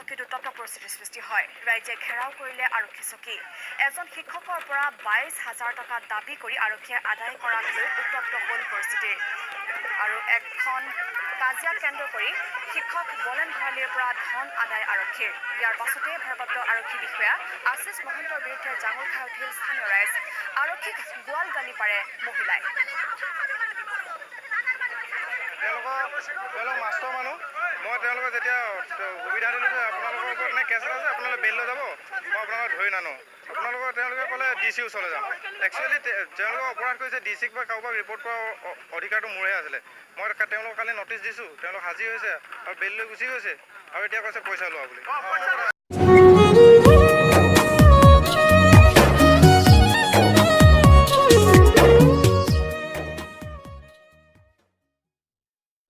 চকীত উত্তপ্ত পৰিস্থিতিৰ সৃষ্টি হয়। ৰাইজে ঘেৰাও কৰিলে আৰক্ষী চকী। এজন শিক্ষকৰ পৰা 22,000 টকা দাবী কৰি আৰক্ষীয়ে আদায় কৰাক লৈ উত্তপ্ত হ'ল পৰিস্থিতি। আৰু এখন কাজিয়া কেন্দ্ৰ কৰি শিক্ষক বলেন ভৰালীৰ পৰা ধন আদায় আৰক্ষীৰ। ইয়াৰ পাছতে ভাৰপ্ৰাপ্ত আৰক্ষী বিষয়া আশিষ মহন্তৰ বিৰুদ্ধে জাঙুৰ খাই উঠিল স্থানীয় ৰাইজ। আৰক্ষীক গোৱাল গালি পাৰে মহিলাই। তেওঁলোক মাষ্টৰ মানুহ, মই তেওঁলোকক যেতিয়া সুবিধা দিলোঁ যে আপোনালোকৰ ওপৰত কেছ আছে, আপোনালোকে বেইল লৈ যাব, মই আপোনালোকক ধৰি নানো। তেওঁলোকে ক'লে DC ওচৰলৈ যাম। একচুৱেলি তেওঁলোকে অপৰাধ কৰিছে, DCক বা কাৰোবাক ৰিপৰ্ট কৰাৰ অধিকাৰটো মোৰহে আছিলে। মই তেওঁলোকক কালি নটিচ দিছোঁ, তেওঁলোক হাজিৰ হৈছে আৰু বেইল লৈ গুচি গৈছে আৰু এতিয়া কৈছে পইচা লোৱা বুলি।